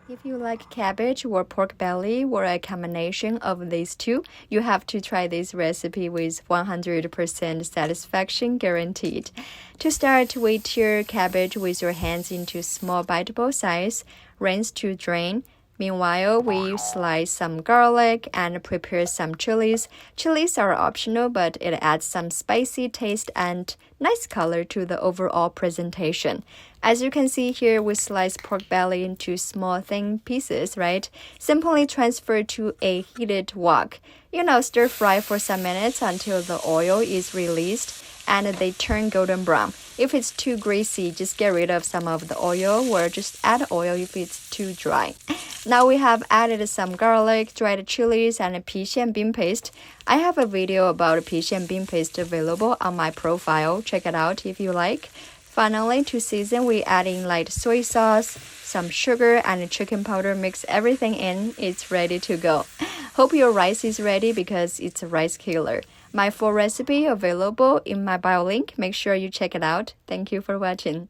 If you like cabbage or pork belly or a combination of these two, you have to try this recipe with 100% satisfaction guaranteed. To start, weight your cabbage with your hands into small biteable size, rinse to drain. Meanwhile, we slice some garlic and prepare some chilies. Chilies are optional, but it adds some spicy taste and nice color to the overall presentation. As you can see here, we slice pork belly into small thin pieces, right? Simply transfer to a heated wok. Stir fry for some minutes until the oil is released and they turn golden brown. If it's too greasy, just get rid of some of the oil or just add oil if it's too dry. Now we have added some garlic, dried chilies, and 郫县冰 paste. I have a video about 郫县冰 paste available on my profile. Check it out if you like. Finally, to season, we add in light soy sauce, some sugar, and chicken powder. Mix everything in. It's ready to go. Hope your rice is ready because it's a rice killer. My full recipe available in my bio link. Make sure you check it out. Thank you for watching.